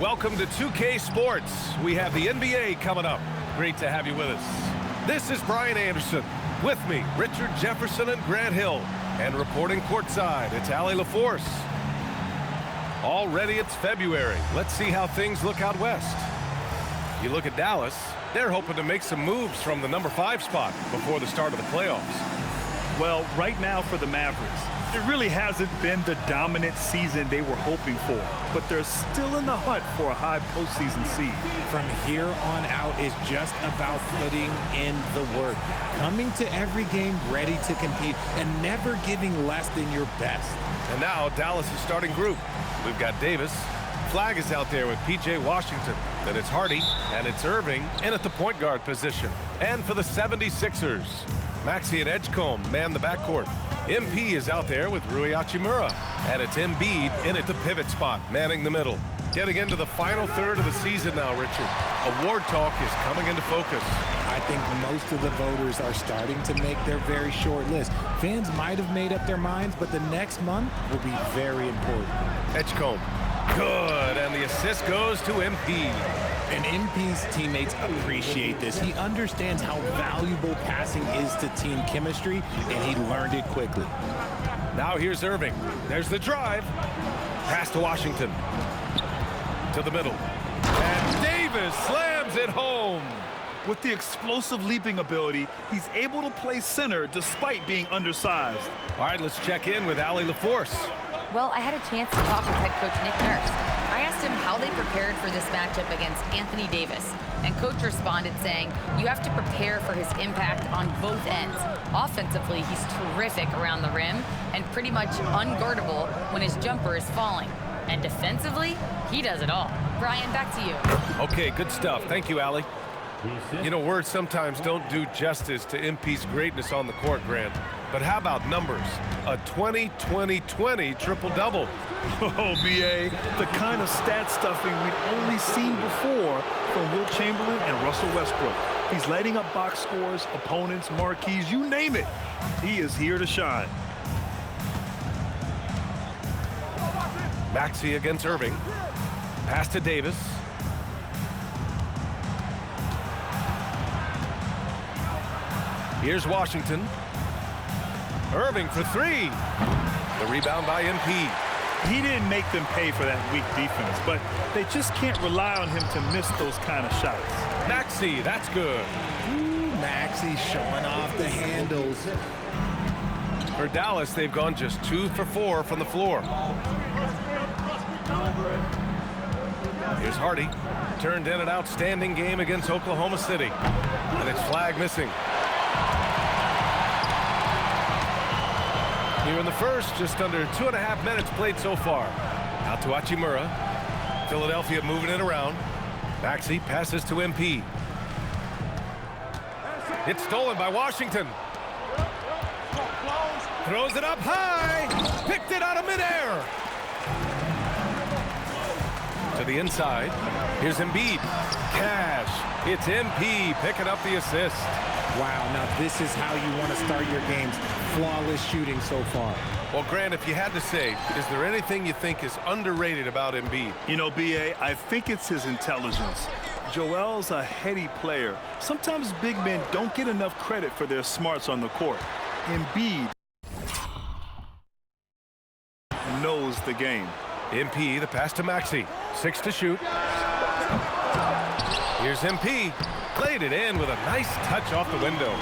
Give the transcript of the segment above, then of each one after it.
Welcome to 2K Sports. We have the NBA coming up. Great to have you with us. This is Brian Anderson. With me, Richard Jefferson and Grant Hill. And reporting courtside, it's Allie LaForce. Already it's February. Let's see how things look out west. You look at Dallas, they're hoping to make some moves from the number 5 spot before the start of the playoffs. Well, right now for the Mavericks, it really hasn't been the dominant season they were hoping for, but they're still in the hunt for a high postseason seed. From here on out is just about putting in the work, coming to every game ready to compete, and never giving less than your best. And now Dallas' starting group. We've got Davis. Flag is out there with P.J. Washington. Then it's Hardy, and it's Irving in at the point guard position. And for the 76ers, Maxey and Edgecombe man the backcourt. MP is out there with Rui Hachimura. And it's Embiid in at the pivot spot, manning the middle. Getting into the final third of the season now, Richard. Award talk is coming into focus. I think most of the voters are starting to make their very short list. Fans might have made up their minds, but the next month will be very important. Edgecombe. Good, and the assist goes to MP. And MP's teammates appreciate this. He understands how valuable passing is to team chemistry, and he learned it quickly. Now here's Irving. There's the drive. Pass to Washington. To the middle. And Davis slams it home. With the explosive leaping ability, he's able to play center despite being undersized. All right, let's check in with Allie LaForce. Well, I had a chance to talk with head coach Nick Nurse. I asked him how they prepared for this matchup against Anthony Davis. And coach responded saying, you have to prepare for his impact on both ends. Offensively, he's terrific around the rim and pretty much unguardable when his jumper is falling. And defensively, he does it all. Brian, back to you. Okay, good stuff. Thank you, Allie. You know, words sometimes don't do justice to MP's greatness on the court, Grant. But how about numbers? A 20-20-20 triple-double. Oh, B.A., the kind of stat stuffing we've only seen before from Wilt Chamberlain and Russell Westbrook. He's lighting up box scores, opponents, marquees, you name it. He is here to shine. Maxey against Irving. Pass to Davis. Here's Washington. Irving for 3. The rebound by MP. He didn't make them pay for that weak defense, but they just can't rely on him to miss those kind of shots. Maxey, that's good. Ooh, Maxey showing off the handles. For Dallas, they've gone just 2 for 4 from the floor. Here's Hardy. Turned in an outstanding game against Oklahoma City. And it's flag missing. Here in the first, just under 2.5 minutes played so far. Out to Hachimura. Philadelphia moving it around. Maxey passes to MP. It's stolen by Washington. Throws it up high. Picked it out of midair. To the inside. Here's Embiid. Cash. It's MP picking up the assist. Wow, now this is how you want to start your games. Flawless shooting so far. Well, Grant, if you had to say, is there anything you think is underrated about Embiid? You know, B.A., I think it's his intelligence. Joel's a heady player. Sometimes big men don't get enough credit for their smarts on the court. Embiid knows the game. MP, the pass to Maxey. 6 to shoot. Here's MP. Played it in with a nice touch off the window.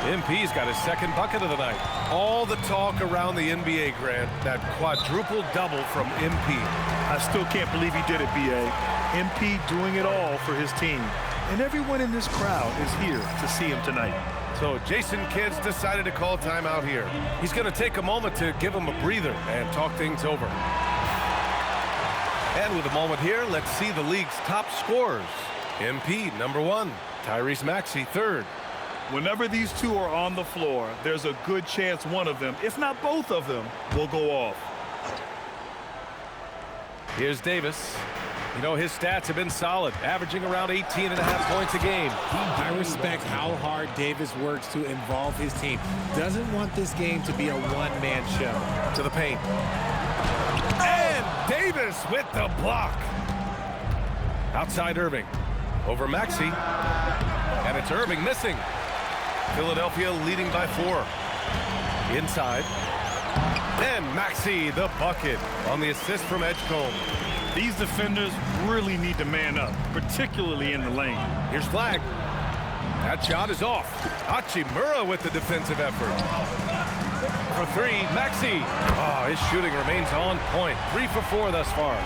MP's got his second bucket of the night. All the talk around the NBA, Grant, that quadruple double from MP. I still can't believe he did it, B.A. MP doing it all for his team. And everyone in this crowd is here to see him tonight. So Jason Kidd's decided to call timeout here. He's going to take a moment to give him a breather and talk things over. And with a moment here, let's see the league's top scorers. MP, number 1. Tyrese Maxey, 3rd. Whenever these two are on the floor, there's a good chance one of them, if not both of them, will go off. Here's Davis. You know, his stats have been solid, averaging around 18.5 points a game. I respect how hard Davis works to involve his team. Doesn't want this game to be a one-man show. To the paint. And Davis with the block. Outside Irving. Over Maxey. And it's Irving missing. Philadelphia leading by 4. Inside. And Maxey, the bucket on the assist from Edgecombe. These defenders really need to man up, particularly in the lane. Here's Flag. That shot is off. Hachimura with the defensive effort. For 3, Maxey. Oh, his shooting remains on point. 3 for 4 thus far.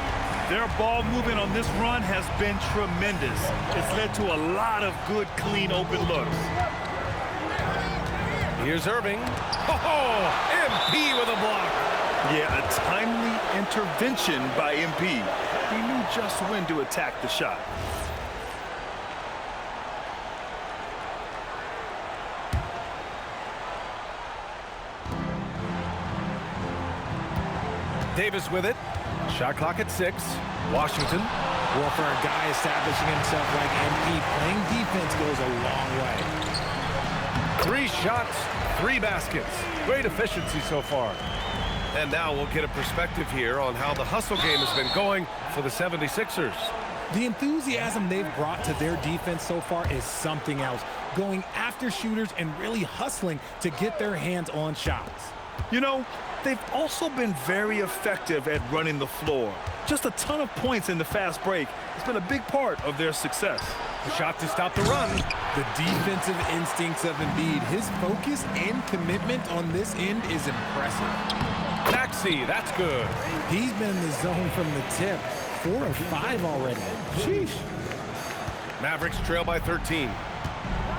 Their ball movement on this run has been tremendous. It's led to a lot of good, clean, open looks. Here's Irving. Oh, MP with a block. Yeah, a timely intervention by MP. He knew just when to attack the shot. Davis with it. Shot clock at 6. Washington. Well, for a guy establishing himself like MP, playing defense goes a long way. 3 shots, 3 baskets. Great efficiency so far. And now we'll get a perspective here on how the hustle game has been going for the 76ers. The enthusiasm they've brought to their defense so far is something else. Going after shooters and really hustling to get their hands on shots. You know, they've also been very effective at running the floor. Just a ton of points in the fast break has been a big part of their success. A shot to stop the run. The defensive instincts of Embiid, his focus and commitment on this end is impressive. Maxey, that's good. He's been in the zone from the tip. 4 of 5 already. Sheesh. Mavericks trail by 13.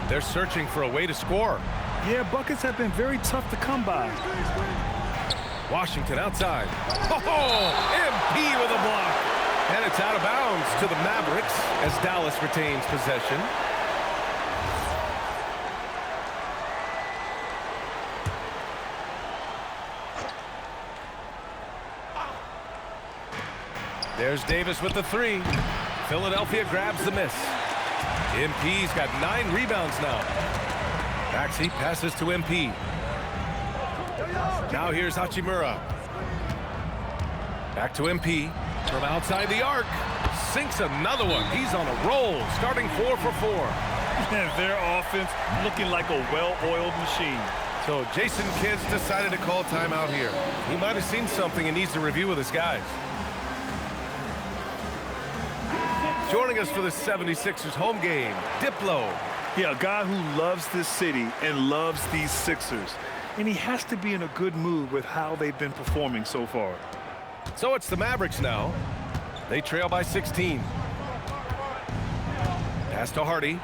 They're searching for a way to score. Yeah, buckets have been very tough to come by. Washington outside. Oh, MP with a block. And it's out of bounds to the Mavericks as Dallas retains possession. There's Davis with the 3. Philadelphia grabs the miss. MP's got 9 rebounds now. Maxey passes to MP. Now here's Hachimura. Back to MP. From outside the arc. Sinks another one. He's on a roll. Starting 4 for 4. Their offense looking like a well-oiled machine. So Jason Kidd's decided to call timeout here. He might have seen something and needs to review with his guys. Joining us for the 76ers home game, Diplo. Yeah, a guy who loves this city and loves these Sixers. And he has to be in a good mood with how they've been performing so far. So it's the Mavericks now. They trail by 16. Pass to Hardy.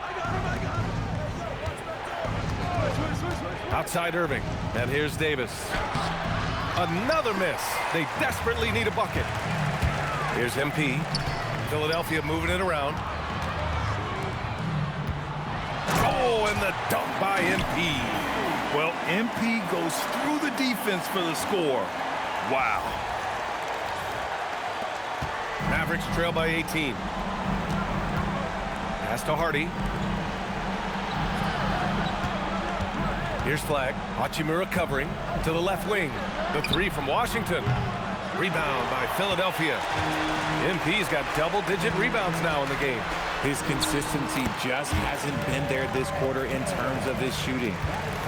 Outside Irving. And here's Davis. Another miss. They desperately need a bucket. Here's MP. Philadelphia moving it around. Oh, and the dunk by MP. Well, MP goes through the defense for the score. Wow. Mavericks trail by 18. Pass to Hardy. Here's Flag. Hachimura covering to the left wing. The 3 from Washington. Rebound by Philadelphia. MP's got double-digit rebounds now in the game. His consistency just hasn't been there this quarter in terms of his shooting.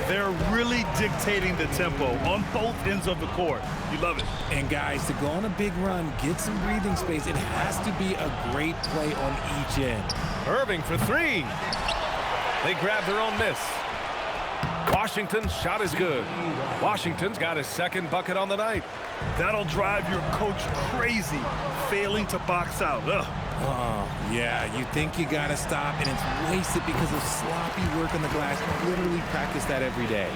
They're really dictating the tempo on both ends of the court. You love it. And guys, to go on a big run, get some breathing space, it has to be a great play on each end. Irving for 3. They grab their own miss. Washington's shot is good. Washington's got his 2nd bucket on the night. That'll drive your coach crazy, failing to box out. Ugh. Oh, yeah, you think you got to stop, and it's wasted because of sloppy work on the glass. You literally practice that every day.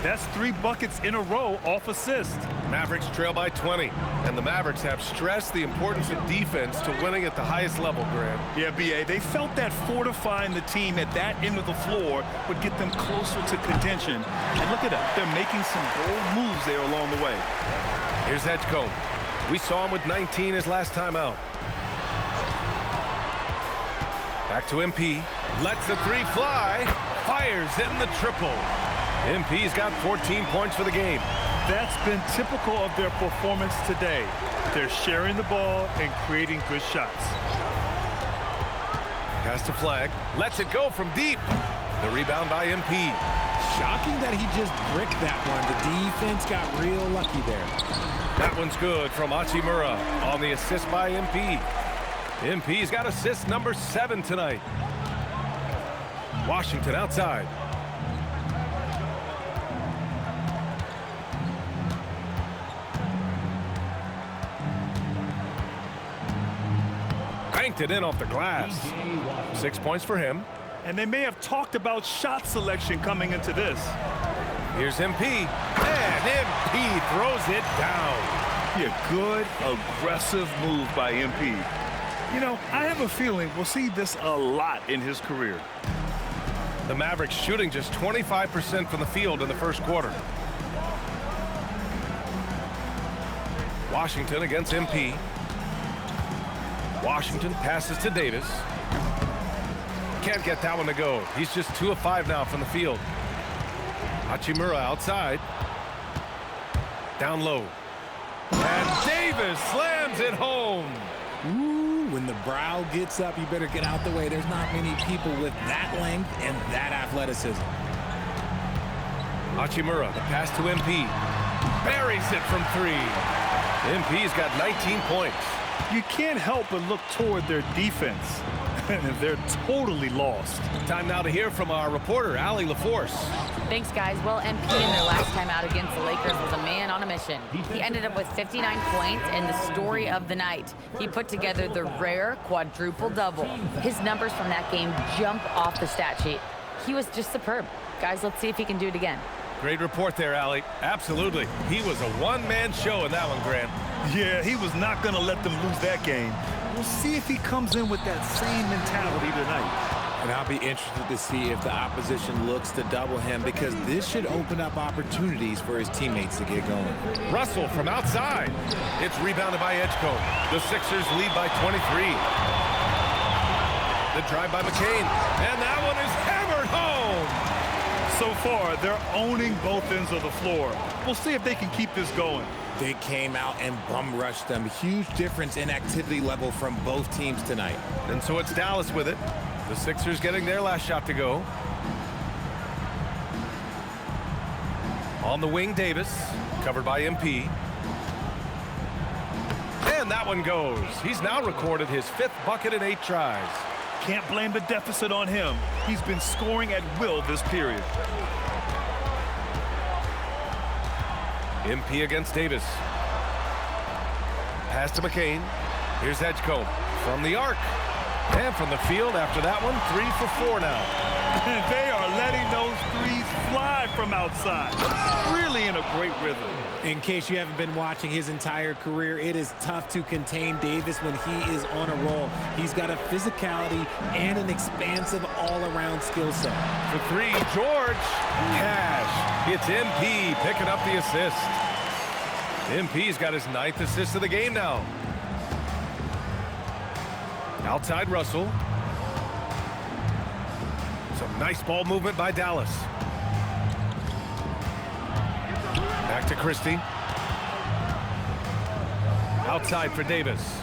That's 3 buckets in a row off assist. Mavericks trail by 20, and the Mavericks have stressed the importance of defense to winning at the highest level, Grant. Yeah, B.A., they felt that fortifying the team at that end of the floor would get them closer to contention. And look at that, they're making some bold moves there along the way. Here's Edgecombe. We saw him with 19 his last time out. Back to MP. Lets the 3 fly. Fires in the triple. MP's got 14 points for the game. That's been typical of their performance today. They're sharing the ball and creating good shots. Pass to Flag. Lets it go from deep. The rebound by MP. Shocking that he just bricked that one. The defense got real lucky there. That one's good from Hachimura on the assist by MP. MP's got assist number 7 tonight. Washington outside. Banked it in off the glass. 6 points for him. And they may have talked about shot selection coming into this. Here's MP. And MP throws it down. Yeah, good, aggressive move by MP. You know, I have a feeling we'll see this a lot in his career. The Mavericks shooting just 25% from the field in the first quarter. Washington against MP. Washington passes to Davis. Can't get that one to go. He's just 2 of 5 now from the field. Hachimura outside. Down low. And Davis slams it home. Ooh, when the brow gets up, you better get out the way. There's not many people with that length and that athleticism. Hachimura, the pass to MP. Buries it from 3. MP's got 19 points. You can't help but look toward their defense. And they're totally lost. Time now to hear from our reporter, Allie LaForce. Thanks, guys. Well, MP in their last time out against the Lakers was a man on a mission. He ended up with 59 points and the story of the night. He put together the rare quadruple double. His numbers from that game jump off the stat sheet. He was just superb. Guys, let's see if he can do it again. Great report there, Allie. Absolutely. He was a one-man show in that one, Grant. Yeah, he was not going to let them lose that game. We'll see if he comes in with that same mentality tonight. And I'll be interested to see if the opposition looks to double him, because this should open up opportunities for his teammates to get going. Russell from outside. It's rebounded by Edgecombe. The Sixers lead by 23. The drive by McCain. And that one is hammered home. So far, they're owning both ends of the floor. We'll see if they can keep this going. They came out and bum rushed them. Huge difference in activity level from both teams tonight. And so it's Dallas with it. The Sixers getting their last shot to go. On the wing, Davis, covered by MP. And that one goes. He's now recorded his 5th bucket in 8 tries. Can't blame the deficit on him. He's been scoring at will this period. MP against Davis. Pass to McCain. Here's Edgecombe from the arc. And from the field after that one, 3 for 4 now. They are letting those threes fly from outside. Really in a great rhythm. In case you haven't been watching his entire career, it is tough to contain Davis when he is on a roll. He's got a physicality and an expansive all-around skill set. For 3, George. Cash. It's MP picking up the assist. MP's got his 9th assist of the game now. Outside Russell. Some nice ball movement by Dallas. Back to Christie. Outside for Davis.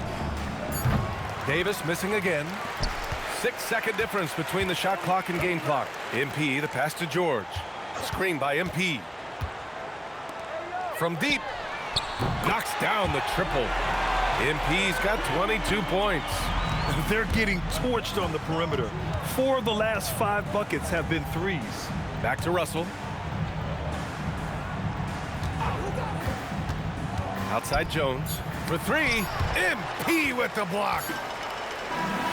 Davis missing again. 6-second difference between the shot clock and game clock. MP, the pass to George. Screen by MP. From deep. Knocks down the triple. MP's got 22 points. They're getting torched on the perimeter. 4 of the last 5 buckets have been threes. Back to Russell. Outside Jones for 3. MP with the block.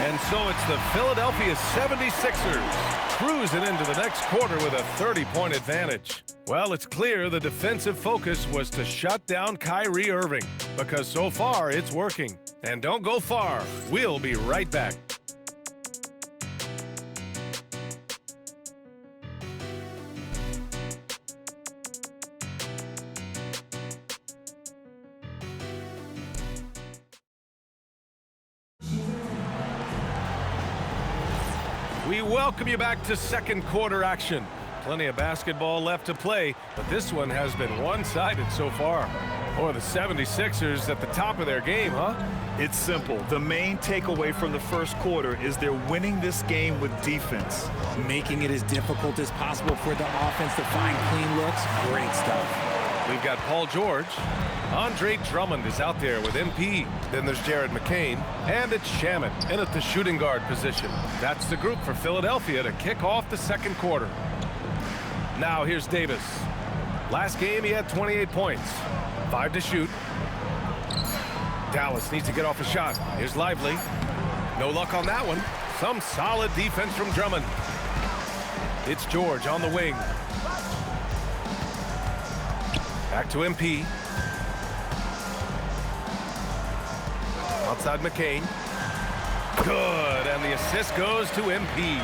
And so it's the Philadelphia 76ers cruising into the next quarter with a 30-point advantage. Well, it's clear the defensive focus was to shut down Kyrie Irving, because so far it's working. And don't go far. We'll be right back. We welcome you back to second quarter action. Plenty of basketball left to play, but this one has been one-sided so far. Or the 76ers at the top of their game, huh? It's simple. The main takeaway from the first quarter is they're winning this game with defense. Making it as difficult as possible for the offense to find clean looks. Great stuff. We've got Paul George. Andre Drummond is out there with MP. Then there's Jared McCain. And it's Shamet in at the shooting guard position. That's the group for Philadelphia to kick off the second quarter. Now here's Davis. Last game he had 28 points. 5 to shoot. Dallas needs to get off a shot. Here's Lively. No luck on that one. Some solid defense from Drummond. It's George on the wing. Back to MP. Outside McCain. Good, and the assist goes to MP.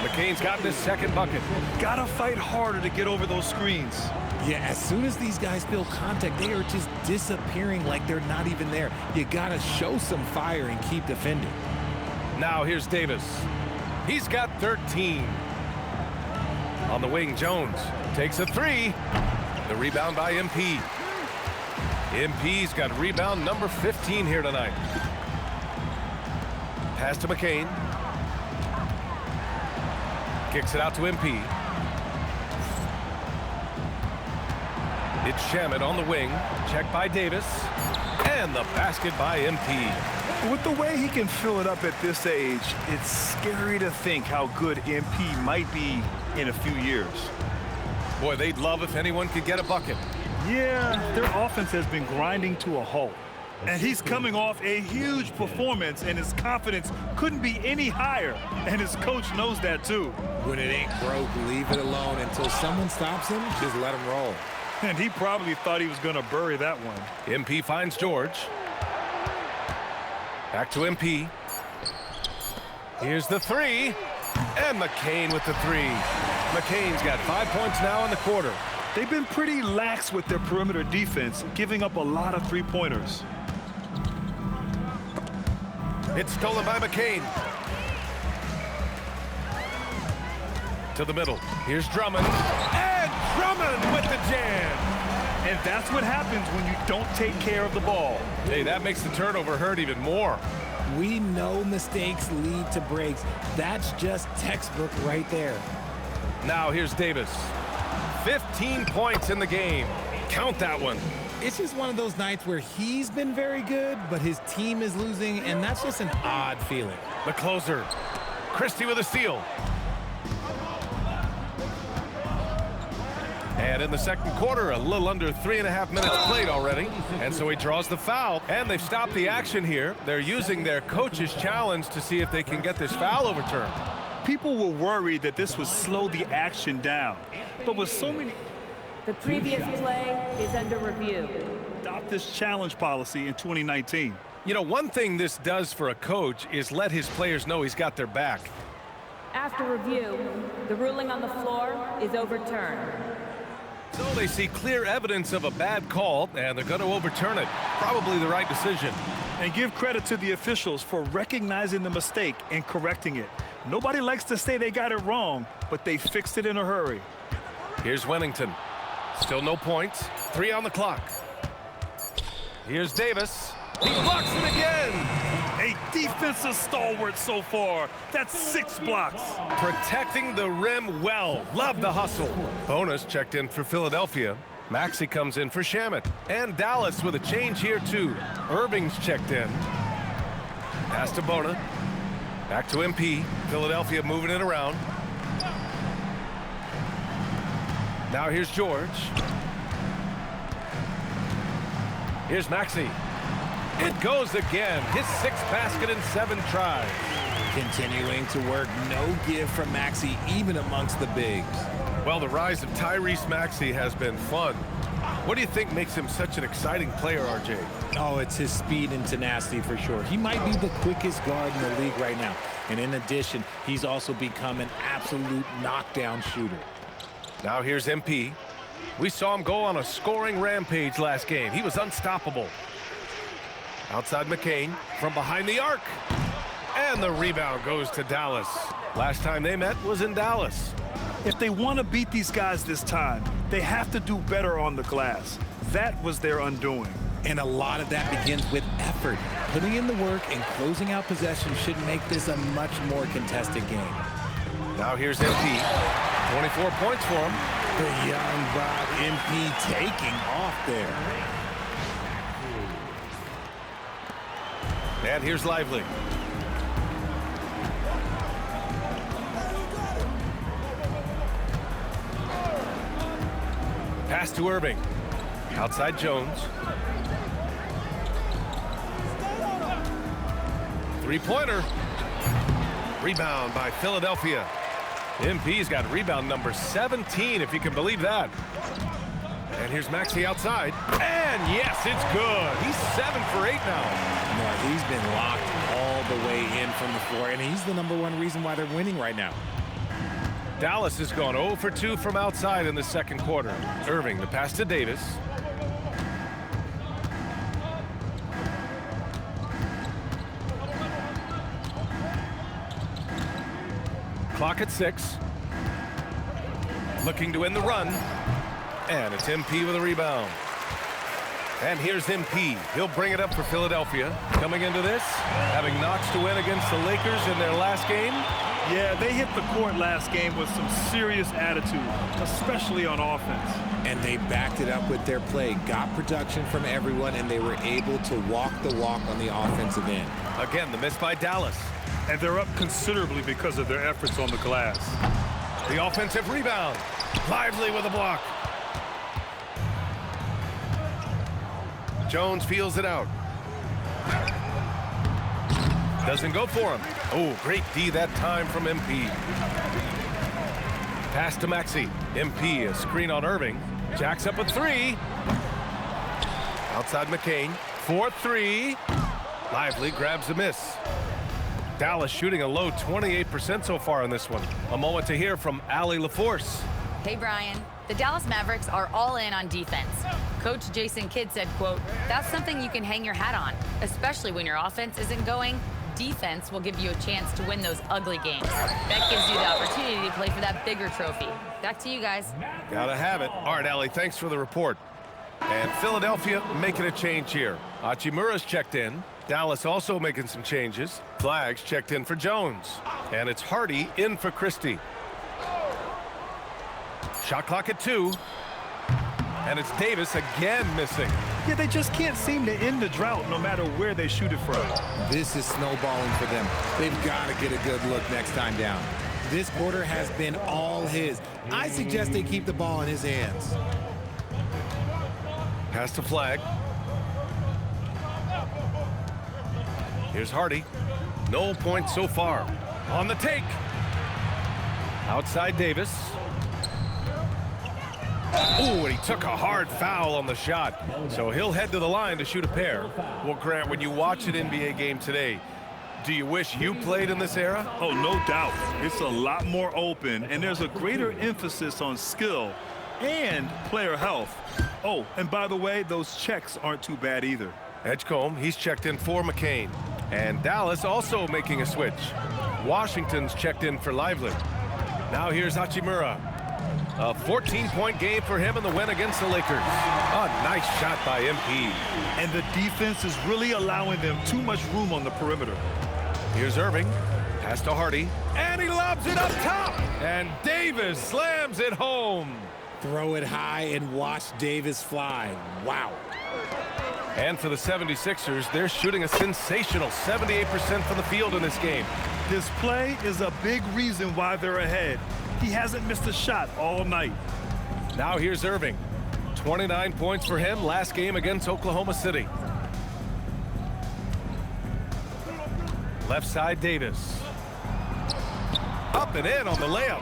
McCain's gotten his second bucket. Gotta fight harder to get over those screens. Yeah, as soon as these guys feel contact, they are just disappearing like they're not even there. You gotta show some fire and keep defending. Now here's Davis. He's got 13. On the wing, Jones takes a three. The rebound by MP. MP's got rebound number 15 here tonight. Pass to McCain. Kicks it out to MP. It's Shamet on the wing. Checked by Davis. And the basket by MP. With the way he can fill it up at this age, it's scary to think how good MP might be in a few years. Boy, they'd love if anyone could get a bucket. Yeah, their offense has been grinding to a halt. And he's coming off a huge performance, and his confidence couldn't be any higher. And his coach knows that, too. When it ain't broke, leave it alone until someone stops him. Just let him roll. And he probably thought he was going to bury that one. MP finds George. Back to MP. Here's the three. And McCain with the three. McCain's got 5 points now in the quarter. They've been pretty lax with their perimeter defense, giving up a lot of three-pointers. It's stolen by McCain. To the middle. Here's Drummond. And Drummond with the jam. And that's what happens when you don't take care of the ball. Hey, that makes the turnover hurt even more. We know mistakes lead to breaks. That's just textbook right there. Now here's Davis. 15 points in the game. Count that one. It's just one of those nights where he's been very good, but his team is losing, and that's just an odd feeling. The closer. Christie with a steal. And in the second quarter, a little under 3.5 minutes played already. And so he draws the foul. And they've stopped the action here. They're using their coach's challenge to see if they can get this foul overturned. People were worried that this would slow the action down. But with so many... The previous play is under review. Adopt this challenge policy in 2019. You know, one thing this does for a coach is let his players know he's got their back. After review, the ruling on the floor is overturned. So they see clear evidence of a bad call, and they're going to overturn it. Probably the right decision. And give credit to the officials for recognizing the mistake and correcting it. Nobody likes to say they got it wrong, but they fixed it in a hurry. Here's Wennington. Still no points. 3 on the clock. Here's Davis. He blocks it again. A defensive stalwart so far. That's 6 blocks. Protecting the rim well. Love the hustle. Bonus checked in for Philadelphia. Maxey comes in for Shamet. And Dallas with a change here, too. Irving's checked in. Pass to Bona. Back to MP. Philadelphia moving it around. Now here's George. Here's Maxey. It goes again. His 6th basket in 7 tries. Continuing to work. No give from Maxey, even amongst the bigs. Well, the rise of Tyrese Maxey has been fun. What do you think makes him such an exciting player, RJ? Oh, it's his speed and tenacity for sure. He might be the quickest guard in the league right now. And in addition, he's also become an absolute knockdown shooter. Now here's MP. We saw him go on a scoring rampage last game. He was unstoppable. Outside McCain from behind the arc. And the rebound goes to Dallas. Last time they met was in Dallas. If they want to beat these guys this time, they have to do better on the glass. that was their undoing. And a lot of that begins with effort. Putting in the work and closing out possession should make this a much more contested game. Now here's MP. 24 points for him. The young Bob MP taking off there. And here's Lively. Pass to Irving. Outside Jones. Three-pointer. Rebound by Philadelphia. MP's got rebound number 17, if you can believe that. And here's Maxey outside. And yes, it's good. He's 7 for 8 now. No, he's been locked all the way in from the floor, and he's the #1 reason why they're winning right now. Dallas has gone 0 for 2 from outside in the second quarter. Irving, the pass to Davis. Clock at 6. Looking to win the run. And it's MP with a rebound. And here's MP. He'll bring it up for Philadelphia. Coming into this, having notched to win against the Lakers in their last game. Yeah, they hit the court last game with some serious attitude, especially on offense. And they backed it up with their play, got production from everyone, and they were able to walk the walk on the offensive end. Again, the miss by Dallas. And they're up considerably because of their efforts on the glass. The offensive rebound. Lively with a block. Jones feels it out. Doesn't go for him. Oh, great D that time from MP. Pass to Maxey. MP, a screen on Irving. Jacks up a 3. Outside McCain. 4-3. Lively grabs a miss. Dallas shooting a low 28% so far in this one. A moment to hear from Allie LaForce. Hey, Brian. The Dallas Mavericks are all in on defense. Coach Jason Kidd said, quote, "That's something you can hang your hat on, especially when your offense isn't going. Defense will give you a chance to win those ugly games. That gives you the opportunity to play for that bigger trophy." Back to you guys. Gotta have it. All right, Allie, thanks for the report. And Philadelphia making a change here. Hachimura's checked in. Dallas also making some changes. Flags checked in for Jones. And it's Hardy in for Christie. Shot clock at 2. And it's Davis again missing. Yeah, they just can't seem to end the drought no matter where they shoot it from. This is snowballing for them. They've got to get a good look next time down. This quarter has been all his. I suggest they keep the ball in his hands. Pass to Flag. Here's Hardy. No points so far. On the take. Outside Davis. Ooh, and he took a hard foul on the shot. So he'll head to the line to shoot a pair. Well, Grant, when you watch an NBA game today, do you wish you played in this era? Oh, no doubt. It's a lot more open, and there's a greater emphasis on skill and player health. Oh, and by the way, those checks aren't too bad either. Edgecombe, he's checked in for McCain. And Dallas also making a switch. Washington's checked in for Lively. Now here's Hachimura. A 14-point game for him in the win against the Lakers. A nice shot by MP. And the defense is really allowing them too much room on the perimeter. Here's Irving. Pass to Hardy. And he lobs it up top. And Davis slams it home. Throw it high and watch Davis fly. Wow. And for the 76ers, they're shooting a sensational 78% from the field in this game. This play is a big reason why they're ahead. He hasn't missed a shot all night. Now here's Irving. 29 points for him last game against Oklahoma City. Left side, Davis. Up and in on the layup.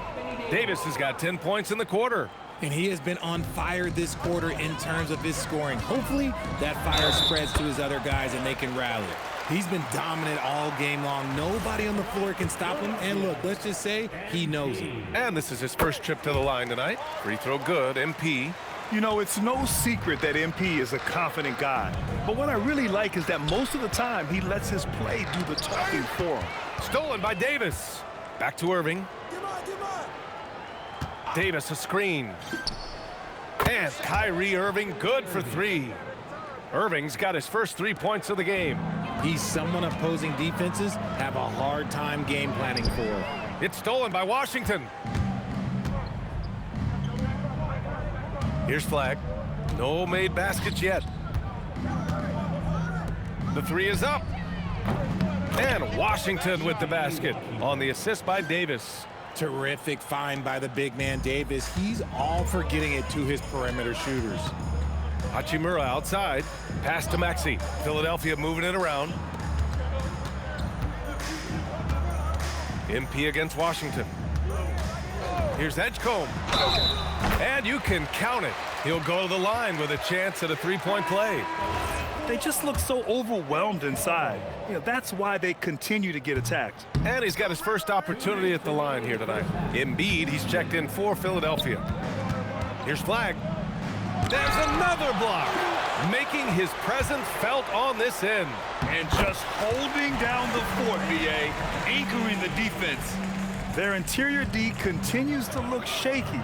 Davis has got 10 points in the quarter. And he has been on fire this quarter in terms of his scoring. Hopefully that fire spreads to his other guys and they can rally. He's been dominant all game long. Nobody on the floor can stop him. And look, let's just say he knows it. And this is his first trip to the line tonight. Free throw good, MP. You know, it's no secret that MP is a confident guy. But what I really like is that most of the time he lets his play do the talking for him. Stolen by Davis. Back to Irving. Davis a screen. And Kyrie Irving good for 3. Irving's got his first 3 points of the game. He's someone opposing defenses have a hard time game planning for. It's stolen by Washington. Here's Flag. No made baskets yet. The 3 is up. And Washington with the basket on the assist by Davis. Terrific find by the big man Davis. He's all for getting it to his perimeter shooters. Hachimura outside. Pass to Maxey. Philadelphia moving it around. MP against Washington. Here's Edgecombe. And you can count it. He'll go to the line with a chance at a 3-point play. They just look so overwhelmed inside. You know, that's why they continue to get attacked. And he's got his first opportunity at the line here tonight. Embiid, he's checked in for Philadelphia. Here's Flag. There's another block. Making his presence felt on this end. And just holding down the fort, BA, anchoring the defense. Their interior D continues to look shaky.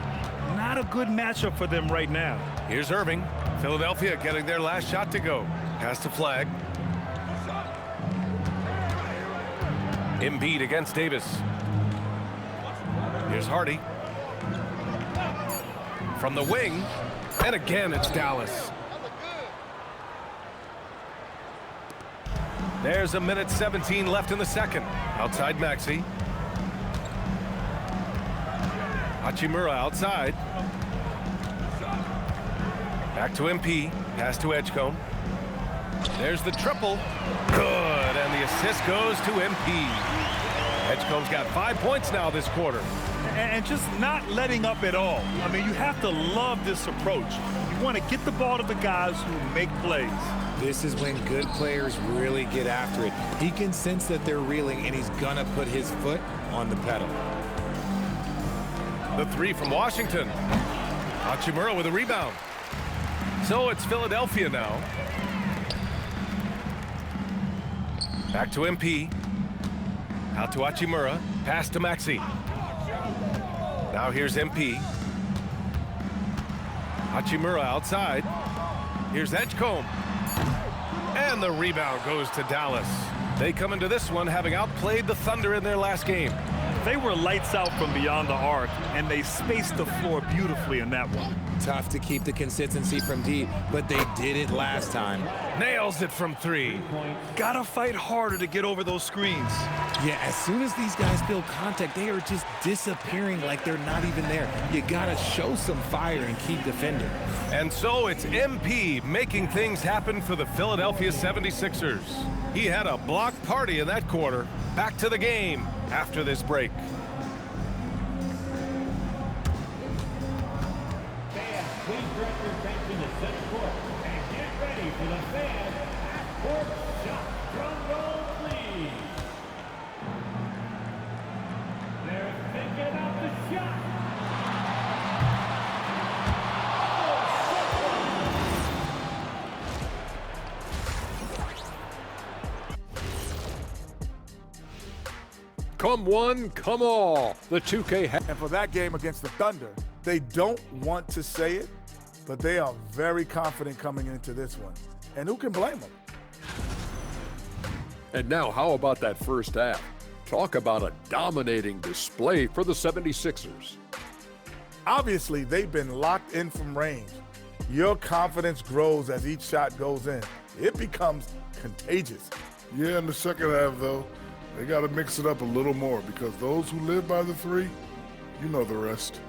Not a good matchup for them right now. Here's Irving. Philadelphia getting their last shot to go. Pass to Flag. Embiid against Davis. Here's Hardy. From the wing. And again, it's Dallas. There's a minute 17 left in the second. Outside Maxey. Hachimura outside. Back to MP. Pass to Edgecombe. There's the triple. Good. And the assist goes to MP. Edgecombe's got 5 points now this quarter. And just not letting up at all. I mean, you have to love this approach. You want to get the ball to the guys who make plays. This is when good players really get after it. He can sense that they're reeling, and he's gonna put his foot on the pedal. The 3 from Washington. Hachimura with a rebound. So it's Philadelphia now. Back to MP. Out to Hachimura. Pass to Maxey. Now here's MP. Hachimura outside. Here's Edgecombe. And the rebound goes to Dallas. They come into this one having outplayed the Thunder in their last game. They were lights out from beyond the arc, and they spaced the floor beautifully in that one. Tough to keep the consistency from deep, but they did it last time. Nails it from 3. Gotta fight harder to get over those screens. Yeah, as soon as these guys feel contact, they are just disappearing like they're not even there. You gotta show some fire and keep defending. And so it's MP making things happen for the Philadelphia 76ers. He had a block party in that quarter. Back to the game after this break. Fans, please direct your attention to center court and get ready for the fan court shot. Drum roll, please. They're thinking of the shot. Come one, come all. The 2K. And for that game against the Thunder, they don't want to say it, but they are very confident coming into this one. And who can blame them? And now, how about that first half? Talk about a dominating display for the 76ers. Obviously, they've been locked in from range. Your confidence grows as each shot goes in. It becomes contagious. Yeah, in the second half, though, they got to mix it up a little more because those who live by the 3, you know the rest.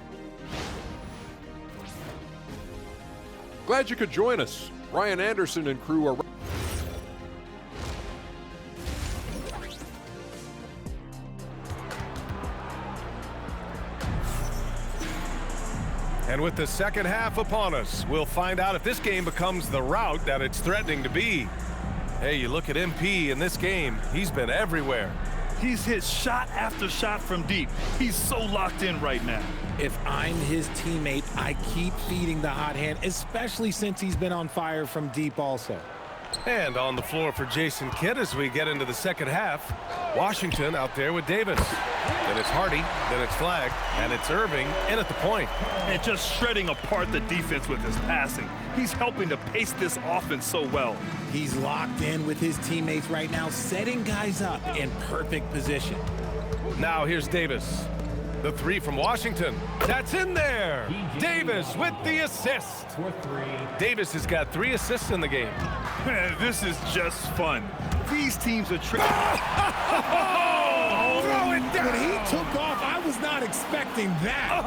Glad you could join us. Ryan Anderson and crew are... And with the second half upon us, we'll find out if this game becomes the rout that it's threatening to be. Hey, you look at MP in this game, he's been everywhere. He's hit shot after shot from deep. He's so locked in right now. If I'm his teammate, I keep feeding the hot hand, especially since he's been on fire from deep also. And on the floor for Jason Kidd as we get into the second half. Washington out there with Davis. Then it's Hardy, then it's Flagg, and it's Irving in at the point. And just shredding apart the defense with his passing. He's helping to pace this offense so well. He's locked in with his teammates right now, setting guys up in perfect position. Now here's Davis. The three from Washington. That's in there. Davis with the assist. Davis has got 3 assists in the game. Man, this is just fun. These teams are Throw it down. When he took off, I was not expecting that.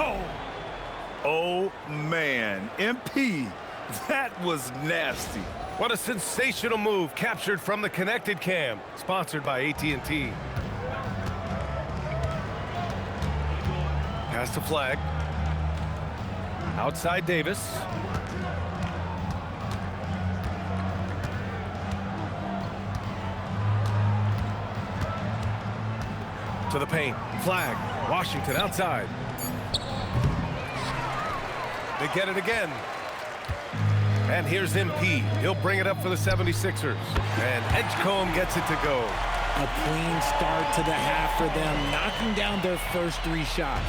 Oh man, MP, that was nasty. What a sensational move captured from the connected cam. Sponsored by AT&T. Pass to Flagg. Outside Davis. To the paint. Flagg. Washington outside. They get it again. And here's MP. He'll bring it up for the 76ers. And Edgecombe gets it to go. A clean start to the half for them, knocking down their first 3 shots.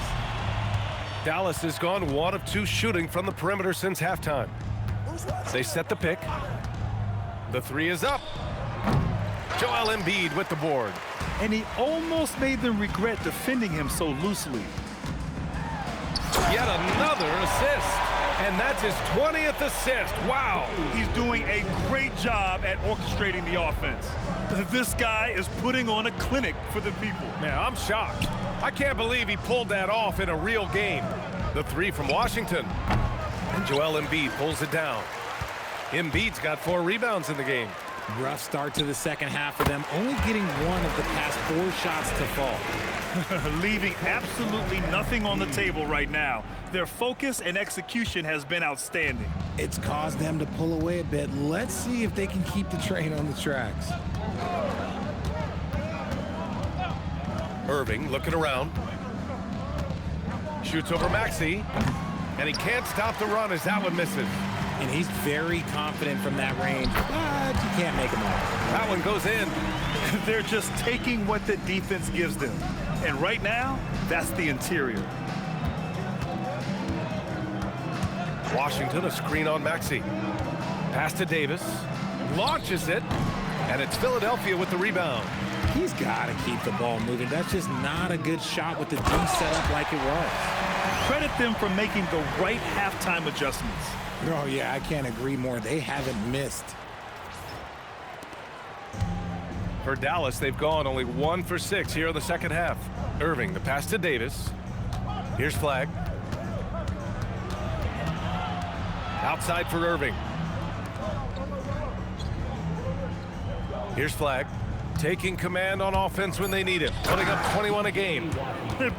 Dallas has gone 1 of 2 shooting from the perimeter since halftime. They set the pick. The 3 is up. Joel Embiid with the board. And he almost made them regret defending him so loosely. Yet another assist. And that's his 20th assist. Wow. He's doing a great job at orchestrating the offense. This guy is putting on a clinic for the people. Man, I'm shocked. I can't believe he pulled that off in a real game. The 3 from Washington. And Joel Embiid pulls it down. Embiid's got 4 rebounds in the game. Rough start to the second half for them, only getting 1 of the past 4 shots to fall. Leaving absolutely nothing on the table right now. Their focus and execution has been outstanding. It's caused them to pull away a bit. Let's see if they can keep the train on the tracks. Irving looking around. Shoots over Maxey. And he can't stop the run as that one misses. And he's very confident from that range, but you can't make him all. That one goes in. They're just taking what the defense gives them. And right now, that's the interior. Washington, a screen on Maxey. Pass to Davis. Launches it. And it's Philadelphia with the rebound. He's got to keep the ball moving. That's just not a good shot with the D set up like it was. Credit them for making the right halftime adjustments. Oh, yeah, I can't agree more. They haven't missed. For Dallas, they've gone only 1 for 6 here in the second half. Irving, the pass to Davis. Here's Flagg. Outside for Irving. Here's Flagg. Taking command on offense when they need it. Putting up 21 a game.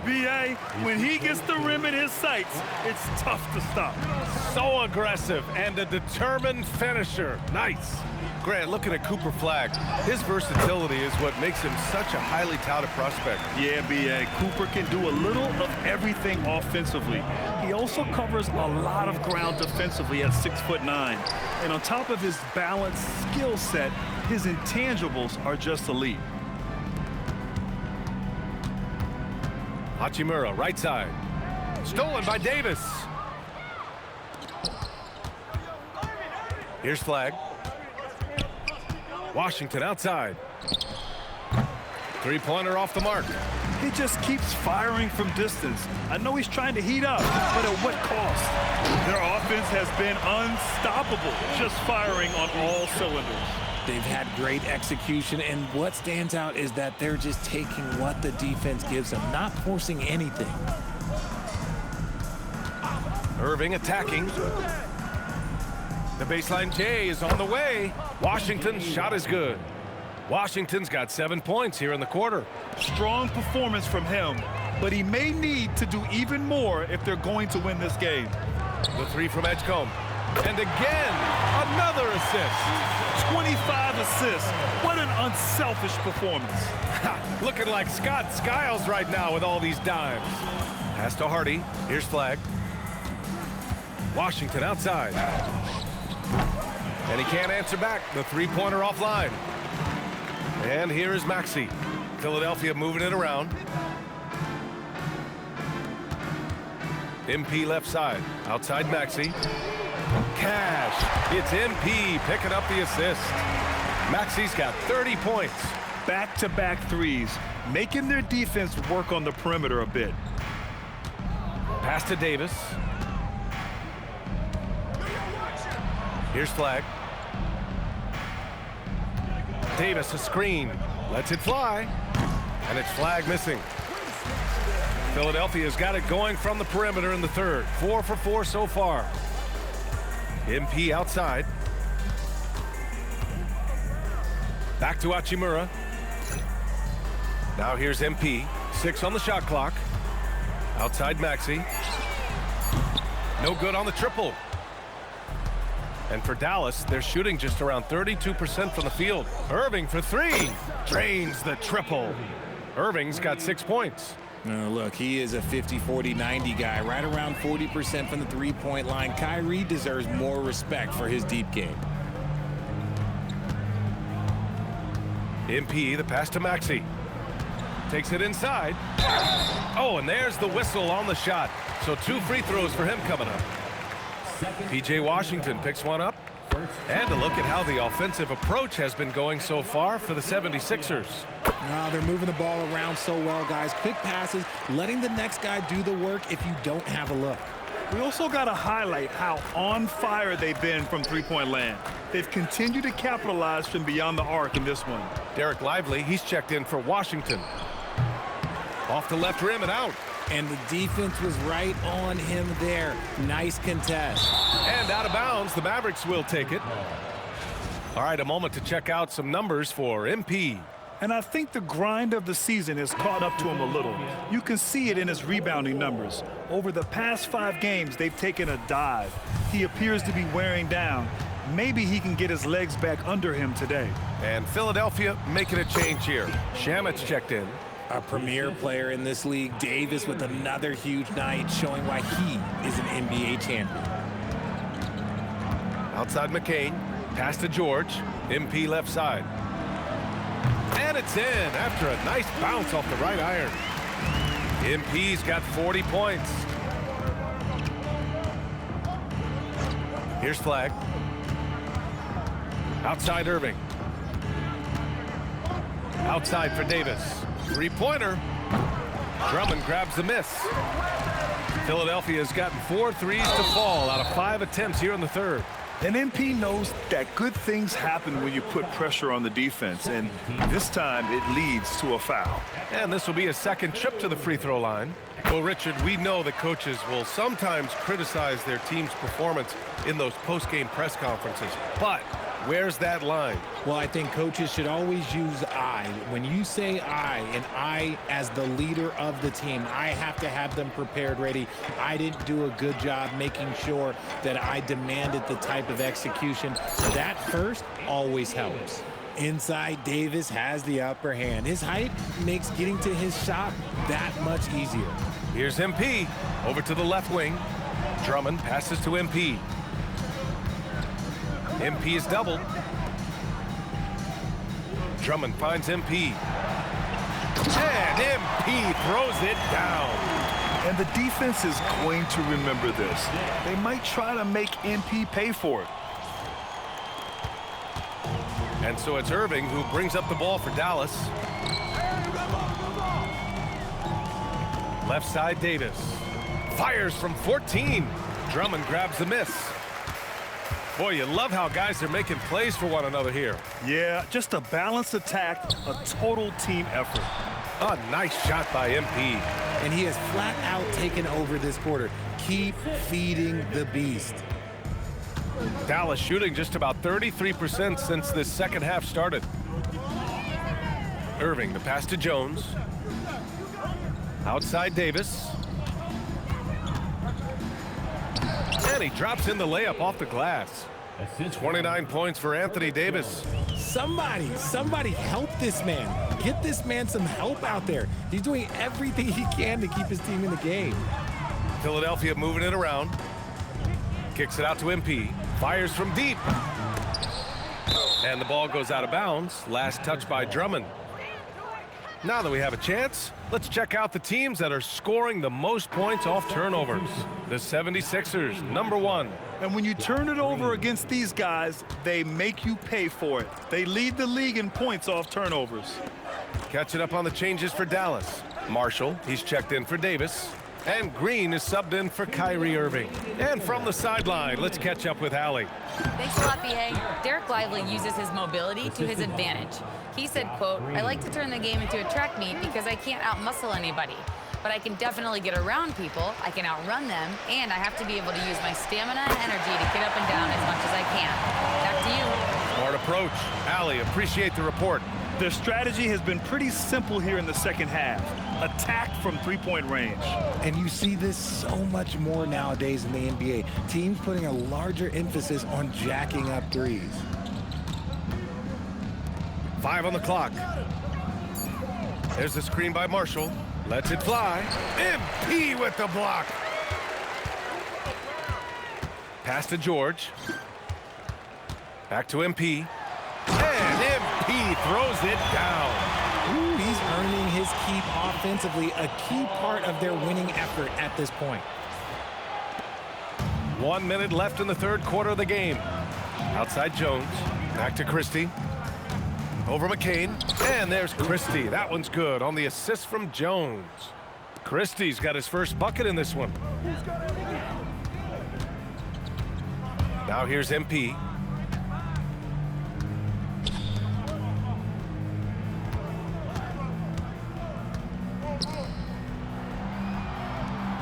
B.A., when he gets the rim in his sights, it's tough to stop. So aggressive and a determined finisher. Nice. Grant, looking at Cooper Flagg, his versatility is what makes him such a highly touted prospect. Yeah, B.A., Cooper can do a little of everything offensively. He also covers a lot of ground defensively at 6'9". And on top of his balanced skill set, his intangibles are just elite. Hachimura, right side. Stolen by Davis. Here's Flagg. Washington outside. 3-pointer off the mark. He just keeps firing from distance. I know he's trying to heat up, but at what cost? Their offense has been unstoppable, just firing on all cylinders. They've had great execution, and what stands out is that they're just taking what the defense gives them, not forcing anything. Irving attacking. The baseline J is on the way. Washington's shot is good. Washington's got 7 points here in the quarter. Strong performance from him, but he may need to do even more if they're going to win this game. The 3 from Edgecombe. And again, another assist. 25 assists. What an unselfish performance. Looking like Scott Skiles right now with all these dimes. Pass to Hardy. Here's Flagg. Washington outside. And he can't answer back. The three-pointer offline. And here is Maxey. Philadelphia moving it around. MP left side. Outside Maxey. Cash. It's MP picking up the assist. Maxey's got 30 points. Back-to-back threes, making their defense work on the perimeter a bit. Pass to Davis. Here's Flag. Davis a screen. Lets it fly. And it's Flag missing. Philadelphia's got it going from the perimeter in the third. 4 for 4 so far. MP outside. Back to Hachimura. Now here's MP. 6 on the shot clock. Outside Maxey. No good on the triple. And for Dallas, they're shooting just around 32% from the field. Irving for 3. Drains the triple. Irving's got 6 points. Look, he is a 50, 40, 90 guy, right around 40% from the three-point line. Kyrie deserves more respect for his deep game. MP, the pass to Maxey. Takes it inside. Oh, and there's the whistle on the shot. So 2 free throws for him coming up. P.J. Washington picks one up. And a look at how the offensive approach has been going so far for the 76ers. They're moving the ball around so well, guys. Quick passes, letting the next guy do the work if you don't have a look. We also got to highlight how on fire they've been from three-point land. They've continued to capitalize from beyond the arc in this one. Derek Lively, he's checked in for Washington. Off the left rim and out. And the defense was right on him there. Nice contest. And out of bounds, the Mavericks will take it. All right, a moment to check out some numbers for MP. And I think the grind of the season has caught up to him a little. You can see it in his rebounding numbers. Over the past 5 games, they've taken a dive. He appears to be wearing down. Maybe he can get his legs back under him today. And Philadelphia making a change here. Shamit's checked in. A premier player in this league, Davis with another huge night, showing why he is an NBA champion. Outside McCain, pass to George, MP left side. And it's in after a nice bounce off the right iron. MP's got 40 points. Here's Flag. Outside Irving. Outside for Davis. Three-pointer. Drummond grabs the miss. Philadelphia has gotten 4 threes to fall out of 5 attempts here in the third. And MP knows that good things happen when you put pressure on the defense, and this time it leads to a foul. And this will be a second trip to the free throw line. Well, Richard, we know that coaches will sometimes criticize their team's performance in those post-game press conferences, but where's that line? Well, I think coaches should always use I. When you say I, and I as the leader of the team, I have to have them prepared ready. I didn't do a good job making sure that I demanded the type of execution. That first always helps. Inside, Davis has the upper hand. His height makes getting to his shot that much easier. Here's MP over to the left wing. Drummond passes to MP. MP is doubled. Drummond finds MP. And MP throws it down. And the defense is going to remember this. They might try to make MP pay for it. And so it's Irving who brings up the ball for Dallas. Left side Davis. Fires from 14. Drummond grabs the miss. Boy, you love how guys are making plays for one another here. Yeah, just a balanced attack, a total team effort. A nice shot by MP. And he has flat out taken over this quarter. Keep feeding the beast. Dallas shooting just about 33% since this second half started. Irving, the pass to Jones. Outside Davis. And he drops in the layup off the glass. 29 points for Anthony Davis. Somebody help this man. Get this man some help out there. He's doing everything he can to keep his team in the game. Philadelphia moving it around. Kicks it out to MP. Fires from deep. And the ball goes out of bounds. Last touch by Drummond. Now that we have a chance, let's check out the teams that are scoring the most points off turnovers. The 76ers, number 1. And when you turn it over against these guys, they make you pay for it. They lead the league in points off turnovers. Catching up on the changes for Dallas. Marshall, he's checked in for Davis. And Green is subbed in for Kyrie Irving. And from the sideline, let's catch up with Allie. Thanks a lot, B.A. Derek Lively uses his mobility to his advantage. He said, quote, "I like to turn the game into a track meet because I can't outmuscle anybody. But I can definitely get around people, I can outrun them, and I have to be able to use my stamina and energy to get up and down as much as I can." Back to you. Smart approach. Allie, appreciate the report. Their strategy has been pretty simple here in the second half. Attack from three-point range. And you see this so much more nowadays in the NBA. Teams putting a larger emphasis on jacking up threes. 5 on the clock. There's the screen by Marshall. Lets it fly. MP with the block. Pass to George. Back to MP. And MP throws it down. Ooh, he's earning his keep offensively, a key part of their winning effort at this point. 1 minute left in the third quarter of the game. Outside Jones. Back to Christie. Over McCain. And there's Christie. That one's good on the assist from Jones. Christie's got his first bucket in this one. Now here's MP.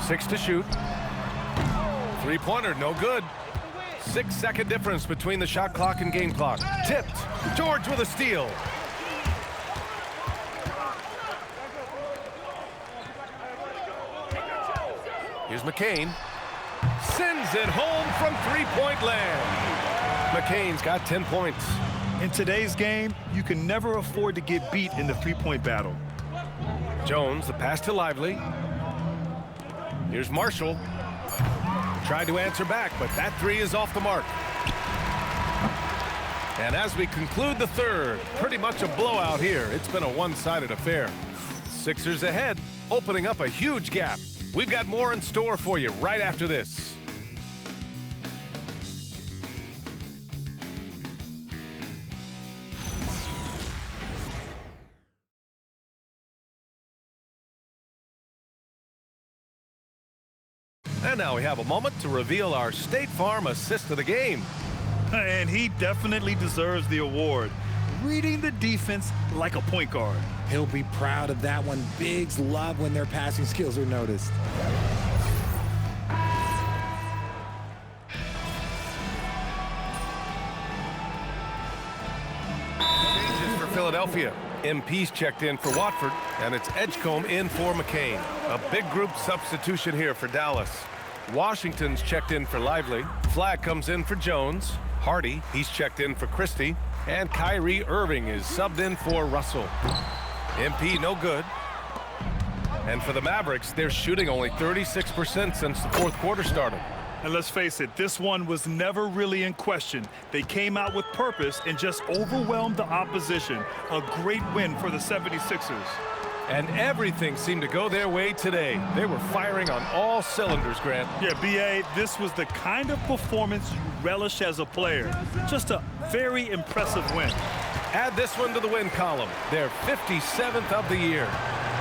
Six to shoot. Three-pointer, no good. 6-second difference between the shot clock and game clock. Tipped. George with a steal. Here's McCain. Sends it home from three-point land. McCain's got 10 points. In today's game, you can never afford to get beat in the three-point battle. Jones, the pass to Lively. Here's Marshall. Tried to answer back, but that three is off the mark. And as we conclude the third, pretty much a blowout here. It's been a one-sided affair. Sixers ahead, opening up a huge gap. We've got more in store for you right after this. And now we have a moment to reveal our State Farm assist of the game. And he definitely deserves the award. Reading the defense like a point guard. He'll be proud of that one. Bigs love when their passing skills are noticed. Changes for Philadelphia. MP's checked in for Watford, and it's Edgecombe in for McCain. A big group substitution here for Dallas. Washington's checked in for Lively. Flag comes in for Jones. Hardy, he's checked in for Christie. And Kyrie Irving is subbed in for Russell. MP no good. And for the Mavericks, they're shooting only 36% since the fourth quarter started. And let's face it, this one was never really in question. They came out with purpose and just overwhelmed the opposition. A great win for the 76ers. And everything seemed to go their way today. They were firing on all cylinders, Grant. Yeah, B.A., this was the kind of performance you relish as a player. Just a very impressive win. Add this one to the win column. Their 57th of the year.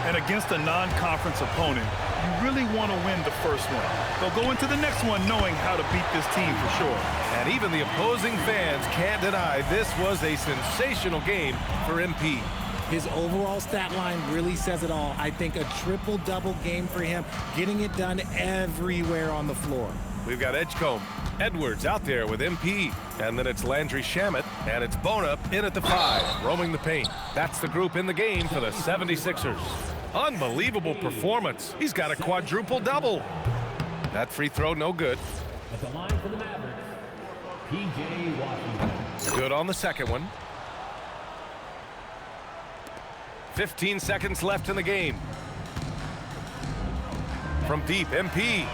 And against a non-conference opponent, you really want to win the first one. They'll go into the next one knowing how to beat this team for sure. And even the opposing fans can't deny this was a sensational game for MP. His overall stat line really says it all. I think a triple-double game for him, getting it done everywhere on the floor. We've got Edgecombe, Edwards out there with MP, and then it's Landry Shamet, and it's Bonup in at the 5, roaming the paint. That's the group in the game for the 76ers. Unbelievable performance. He's got a quadruple-double. That free throw no good. At the line for the Mavericks, P.J. Washington. Good on the second one. 15 seconds left in the game. From deep, MP.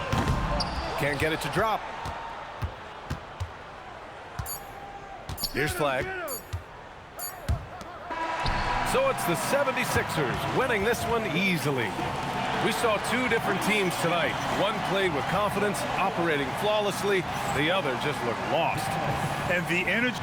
Can't get it to drop. Here's Flag. So it's the 76ers winning this one easily. We saw two different teams tonight. One played with confidence, operating flawlessly. The other just looked lost. And the energy...